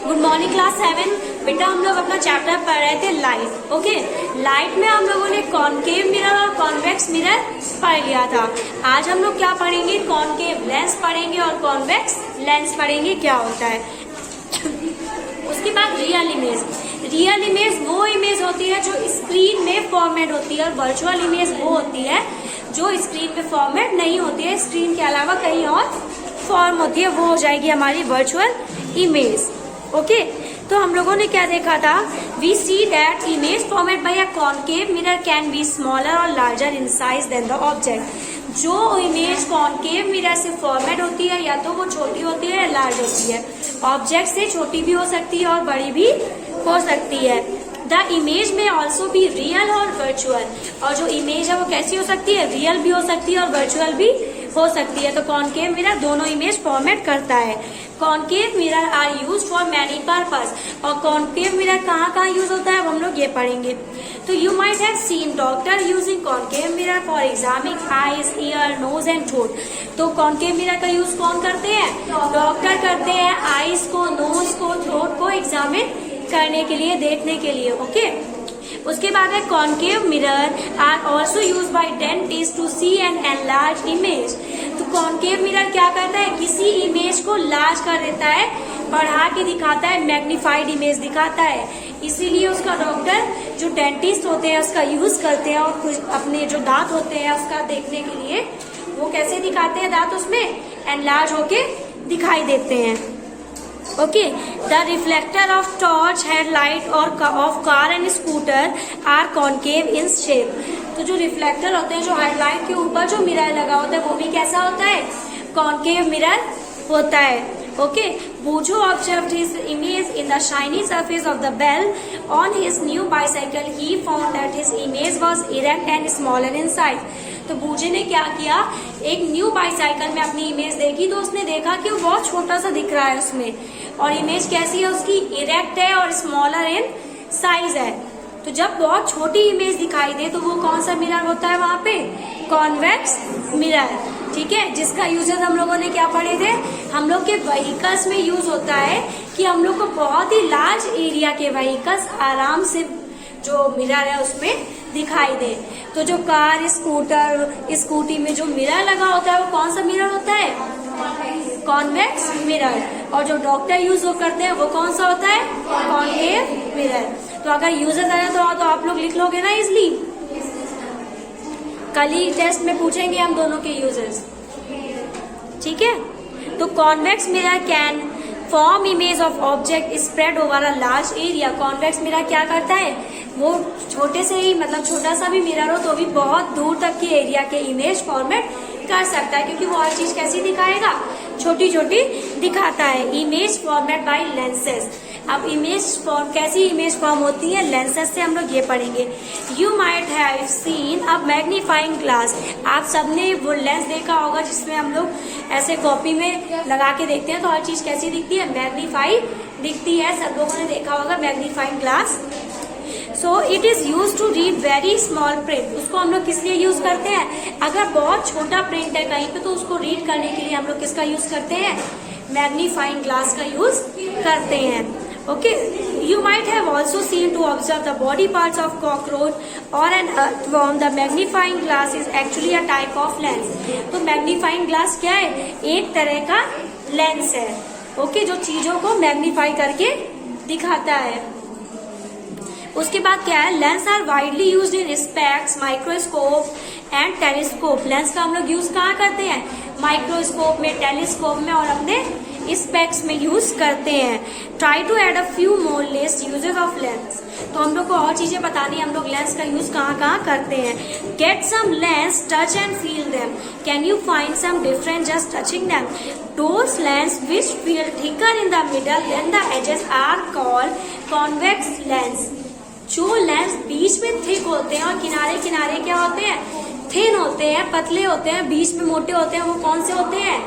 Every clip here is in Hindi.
Good morning class 7। बेटा हम लोग अपना चैप्टर पढ़ रहे थे लाइट। ओके, लाइट में हम लोगों ने कॉनकेव मिरर और कॉन्वेक्स मिरर पढ़ लिया था। आज हम लोग क्या पढ़ेंगे, कॉनकेव लेंस पढ़ेंगे और कॉन्वेक्स लेंस पढ़ेंगे क्या होता है। उसके बाद रियल इमेज। रियल इमेज वो इमेज होती है जो स्क्रीन में फॉर्मेट होती है और वर्चुअल इमेज वो होती है जो स्क्रीन में फॉर्मेट नहीं होती है, स्क्रीन के अलावा कहीं और फॉर्म होती है, वो हो जाएगी हमारी वर्चुअल इमेज। ओके, तो हम लोगों ने क्या देखा था, we see that image format by a concave mirror can be smaller और larger in size than the object. जो इमेज कॉनकेव मिरर से फॉर्मेट होती है या तो वो छोटी होती है या लार्ज होती है, ऑब्जेक्ट से छोटी भी हो सकती है और बड़ी भी हो सकती है। द इमेज में ऑल्सो भी रियल और वर्चुअल, और जो इमेज है वो कैसी हो सकती है, रियल भी हो सकती है और वर्चुअल भी हो सकती है। तो कॉनकेव मिरर दोनों इमेज फॉर्मेट करता है। Concave mirror are use for many purpose, और कॉनकेव मिरर कहाँ कहाँ यूज होता है अब हम लोग ये पढ़ेंगे। तो you might have seen doctor using concave mirror for examining eyes, ear, nose and throat. तो कॉनकेव मिरर का यूज कौन करते हैं, डॉक्टर करते हैं आईज को, नोज को, थ्रोट को एग्जामिन करने के लिए, देखने के लिए। ओके, उसके बाद है concave mirror are also use by dentist to see and enlarge image. तो कॉनकेव मिरर क्या करता है, किसी इमेज को लार्ज कर देता है, बढ़ा के दिखाता है, मैग्नीफाइड इमेज दिखाता है। इसीलिए उसका डॉक्टर जो डेंटिस्ट होते हैं उसका यूज करते हैं, और कुछ अपने जो दांत होते हैं उसका देखने के लिए वो कैसे दिखाते हैं, दांत उसमें एनलार्ज होके दिखाई देते हैं। Okay, the reflector of torch, headlight और of car and scooter are concave in shape. तो जो रिफ्लेक्टर होते हैं, जो हेडलाइट के ऊपर जो मिरर लगा होता है वो भी कैसा होता है, कॉनकेव मिरर होता है। Okay, Bujo observed his image in the shiny surface of the bell on his new bicycle. He found that his image was erect and smaller in size. तो बूझे ने क्या किया, एक न्यू बाईसाइकिल में अपनी इमेज देखी तो उसने देखा कि वो बहुत छोटा सा दिख रहा है उसमें, और इमेज कैसी है उसकी, इरेक्ट है और स्मॉलर इन साइज है। तो जब बहुत छोटी इमेज दिखाई दे तो वो कौन सा मिरर होता है वहां पे, कॉन्वेक्स मिरर। ठीक है, जिसका यूजेस हम लोगों ने क्या पढ़े थे, हम लोग के व्हीकल्स में यूज होता है कि हम लोग को बहुत ही लार्ज एरिया के व्हीकल्स आराम से जो मिरर है उसमें दिखाई दे। तो जो कार, स्कूटर, स्कूटी में जो मिरर लगा होता है वो कौन सा मिरर होता है, कॉन्वेक्स मिरर। और जो डॉक्टर यूज करते हैं वो कौन सा होता है, कॉनकेव मिरर। तो अगर यूजेस आया तो आप लोग लिख लोगे ना इजली, कल ही टेस्ट में पूछेंगे हम दोनों के यूजेस। ठीक है, तो convex mirror can form image of object spread over a large area. Convex mirror क्या करता है, वो छोटे से ही, मतलब छोटा सा भी मिरर हो तो भी बहुत दूर तक की एरिया के इमेज फॉर्मेट कर सकता है, क्योंकि वो हर चीज कैसी दिखाएगा, छोटी छोटी दिखाता है। Image format by lenses. अब इमेज फॉर्म, कैसी इमेज फॉर्म होती है, लेंसेज से हम लोग ये पढ़ेंगे। You might have seen a magnifying glass. आप सबने वो लेंस देखा होगा जिसमें हम लोग ऐसे कॉपी में लगा के देखते हैं तो हर चीज कैसी दिखती है, मैग्नीफाइड दिखती है। सब लोगों ने देखा होगा magnifying glass. So it is use to read very small print. उसको हम लोग किस लिए यूज करते हैं, अगर बहुत छोटा प्रिंट है कहीं पे तो उसको रीड करने के लिए हम लोग किसका यूज करते हैं, मैग्नीफाइंग ग्लास का यूज करते हैं। Okay, you might have also seen to observe the body parts of cockroach or an earthworm. The magnifying glass is actually a type of lens. तो magnifying glass क्या है, एक तरह का लेंस है। ओके, जो चीजों को मैग्नीफाई करके दिखाता है। उसके बाद क्या है, lens are widely used in specs, microscope and telescope. Lens का हम लोग यूज कहाँ करते हैं, माइक्रोस्कोप में, टेलीस्कोप में और अपने स्पेक्स में यूज करते हैं। Try to add a few more list uses of lens. तो हम लोग को और चीजें बतानी, हम लोग लेंस का यूज कहाँ कहाँ करते हैं। Get some lens, touch and feel them, can you find some difference just touching them. Those lens which feel thicker in the middle than the edges are called convex lens. जो लेंस बीच में थिक होते हैं और किनारे किनारे क्या होते हैं, थिन होते हैं, पतले होते हैं, बीच में मोटे होते हैं, वो कौन से होते हैं,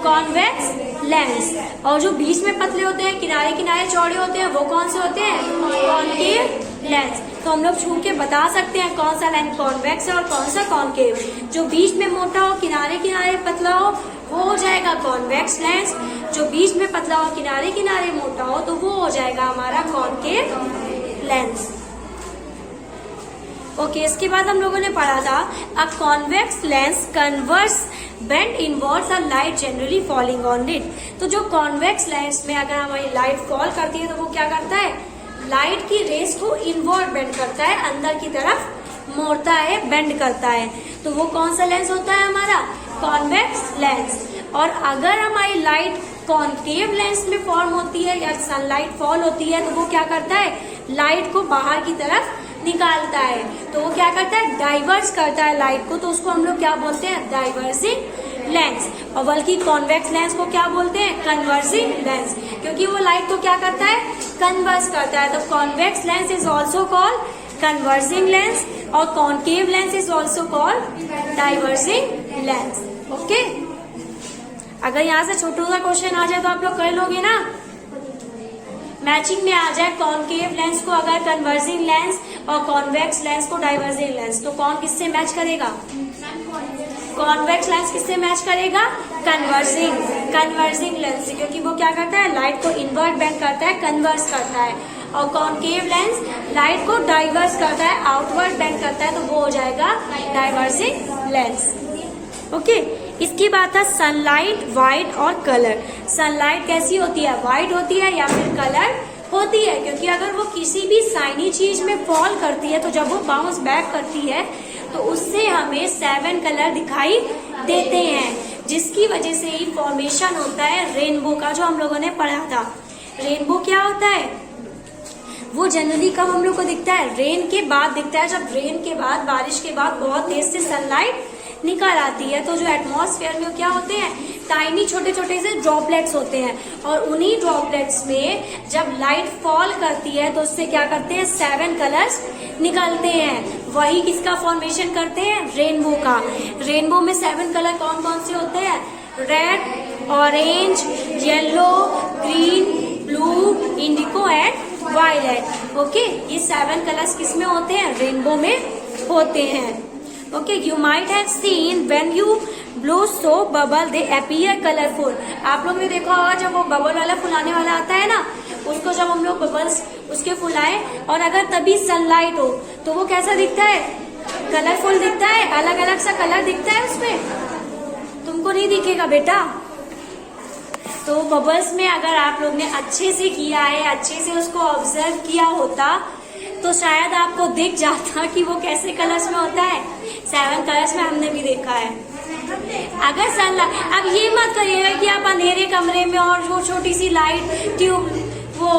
कॉन्वेक्स लेंस। और जो बीच में पतले होते हैं, किनारे किनारे चौड़े होते हैं, वो कौन से होते हैं, कॉनकेव लेंस। तो हम लोग छू के बता सकते हैं कौन सा लेंस कॉन्वेक्स है और कौन सा कॉनकेव। जो बीच में मोटा हो, किनारे किनारे पतला हो, वो हो जाएगा कॉन्वेक्स लेंस। जो बीच में पतला हो किनारे किनारे मोटा हो तो वो हो जाएगा हमारा कॉनकेव लेंस। ओके, इसके बाद हम लोगों ने पढ़ा था a convex lens converse bend inwards a light generally falling on it. तो जो कॉन्वेक्स लेंस में अगर हमारी लाइट फॉल करती है तो वो क्या करता है, लाइट की रेस को इनवर्ड बेंड करता है, अंदर की तरफ मोड़ता है, बेंड करता है। तो वो कौन सा लेंस होता है हमारा, कॉन्वेक्स लेंस। और अगर हमारी लाइट कॉनकेव लेंस में फॉर्म होती है या सनलाइट फॉल होती है तो वो क्या करता है, लाइट को बाहर की तरफ निकालता है। तो वो क्या करता है, डाइवर्स करता है लाइट को, तो उसको हम लोग क्या बोलते हैं, डाइवर्सिंग लेंस। और बल्कि कॉन्वेक्स लेंस को क्या बोलते हैं, कन्वर्सिंग लेंस, क्योंकि वो लाइट को क्या करता है, कन्वर्स करता है। तो convex lens is also called converging lens और concave lens is also called diverging lens. Okay, अगर यहाँ से छोटा सा क्वेश्चन आ जाए तो आप लोग कर लोगे ना, मैचिंग में आ जाए कॉनकेव लेंस को अगर कन्वर्जिंग लेंस और कॉन्वेक्स लेंस को डाइवर्जिंग लेंस, तो कौन किससे मैच करेगा, कॉन्वेक्स लेंस किससे मैच करेगा, कन्वर्जिंग लेंस से, क्योंकि वो क्या करता है, लाइट को इनवर्ट बेंड करता है, कन्वर्स करता है। और कॉनकेव लेंस लाइट को डाइवर्स करता है, आउटवर्ड बेंड करता है, तो वो हो जाएगा डाइवर्जिंग लेंस। ओके, इसकी बात है सनलाइट, व्हाइट और कलर। सनलाइट कैसी होती है, व्हाइट होती है या फिर कलर होती है, क्योंकि अगर वो किसी भी शाइनी चीज में फॉल करती है तो जब वो बाउंस बैक करती है तो उससे हमें 7 कलर दिखाई देते हैं, जिसकी वजह से ही फॉर्मेशन होता है रेनबो का, जो हम लोगों ने पढ़ा था। रेनबो क्या होता है, वो जनरली कब हम लोग को दिखता है, रेन के बाद दिखता है, जब रेन के बाद, बारिश के बाद बहुत तेज से सनलाइट निकल आती है। तो जो एटमॉस्फेयर में क्या होते हैं, टाइनी छोटे छोटे से ड्रॉपलेट्स होते हैं, और उन्हीं ड्रॉपलेट्स में जब लाइट फॉल करती है तो उससे क्या करते हैं, 7 कलर्स निकलते हैं। वही किसका फॉर्मेशन करते हैं, रेनबो का। रेनबो में 7 कलर कौन कौन से होते हैं, red, orange, yellow, green, blue, indigo and violet. Okay, ये 7 कलर्स किस में होते हैं, रेनबो में होते हैं। Okay, you might have scene when you blow so bubble they appear colourful. आप लोग ने देखा होगा जब वो बबल वाला फुलाने वाला आता है ना, उसको जब हम लोग बबल्स उसके फुलाए और अगर तभी सनलाइट हो तो वो कैसा दिखता है, कलरफुल दिखता है, अलग अलग सा कलर दिखता है उसमें। तुमको नहीं दिखेगा बेटा। तो बबल्स में अगर आप लोग ने अच्छे से किया है, अच्छे से उसको ऑब्जर्व किया होता तो शायद आपको दिख जाता कि वो कैसे कलर्स में होता है। 7 कलर्स में हमने भी देखा है। अगर सनलाइट, अब ये मत करिएगा कि आप अंधेरे कमरे में और वो छोटी सी लाइट ट्यूब, वो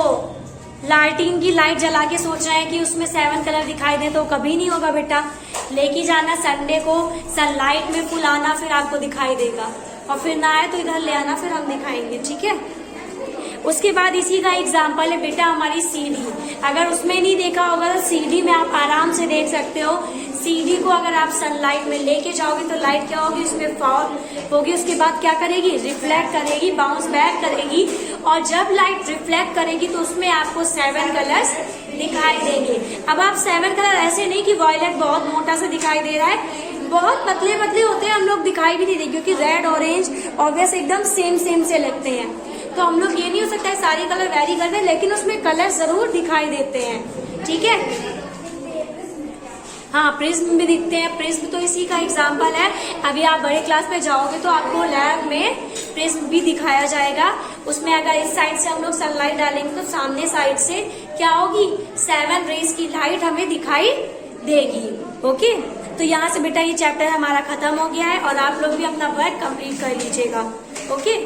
लाइटिंग की लाइट जला के सोच रहे हैं कि उसमें 7 कलर दिखाई दे, तो कभी नहीं होगा बेटा। लेके जाना संडे को सनलाइट में फुलाना, फिर आपको दिखाई देगा, और फिर ना आए तो इधर ले आना, फिर हम दिखाएंगे, ठीक है। उसके बाद इसी का एग्जाम्पल है बेटा हमारी सीढ़ी। अगर उसमें नहीं देखा होगा तो सीढ़ी में आप आराम से देख सकते हो। सीढ़ी को अगर आप सनलाइट में लेके जाओगे तो लाइट क्या होगी, उसमें फॉल होगी, उसके बाद क्या करेगी, रिफ्लेक्ट करेगी, बाउंस बैक करेगी, और जब लाइट रिफ्लेक्ट करेगी तो उसमें आपको 7 कलर्स दिखाई देंगे। अब आप 7 कलर ऐसे नहीं कि वॉयलेट बहुत मोटा सा दिखाई दे रहा है, बहुत पतले पतले होते हैं, हम लोग दिखाई भी नहीं देंगे, क्योंकि रेड, ऑरेंज ऑब्वियस एकदम सेम से लगते हैं। तो हम लोग ये नहीं हो सकता है सारे कलर वेरी कर दें, लेकिन उसमें कलर जरूर दिखाई देते हैं, ठीक है। हाँ, प्रिज्म भी दिखते हैं। प्रिज्म तो इसी का एग्जाम्पल है। अभी आप बड़े क्लास में जाओगे तो आपको लैब में प्रिज्म भी दिखाया जाएगा। उसमें अगर इस साइड से हम लोग सनलाइट डालेंगे तो सामने साइड से क्या होगी, 7 रेज की लाइट हमें दिखाई देगी। ओके, तो यहाँ से बेटा ये चैप्टर हमारा खत्म हो गया है और आप लोग भी अपना वर्क कंप्लीट कर लीजिएगा। ओके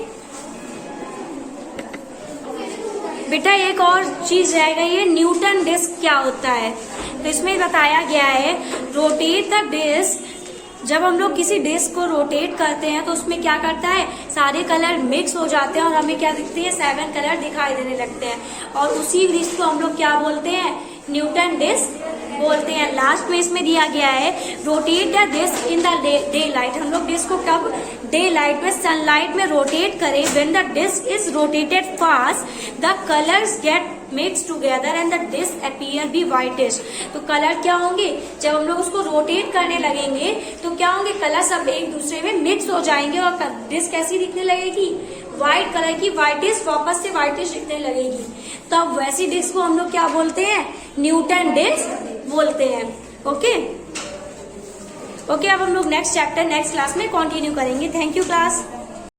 बेटा, एक और चीज रह गई है, न्यूटन डिस्क क्या होता है। तो इसमें बताया गया है, रोटेट द डिस्क। जब हम लोग किसी डिस्क को रोटेट करते हैं तो उसमें क्या करता है, सारे कलर मिक्स हो जाते हैं और हमें क्या दिखती है, 7 कलर दिखाई देने लगते हैं, और उसी डिस्क को हम लोग क्या बोलते हैं, न्यूटन डिस्क बोलते हैं। लास्ट में इसमें दिया गया है, rotate the disc in the daylight. हम लोग डिस्क को कब, डे लाइट में, सनलाइट में रोटेट करें। When the disc is rotated fast the colours get mixed together and the disc appear be whitish. तो कलर क्या होंगे, जब हम लोग उसको रोटेट करने लगेंगे तो क्या होंगे, कलर सब एक दूसरे में मिक्स हो जाएंगे और डिस्क कैसी दिखने लगेगी, व्हाइट कलर की, व्हाइटिश वापस से व्हाइटिश दिखने लगेगी, तो अब वैसी डिस्क को हम लोग क्या बोलते हैं, न्यूटन डिस्क बोलते हैं। ओके ओके, अब हम लोग नेक्स्ट चैप्टर नेक्स्ट क्लास में कंटिन्यू करेंगे। Thank you class.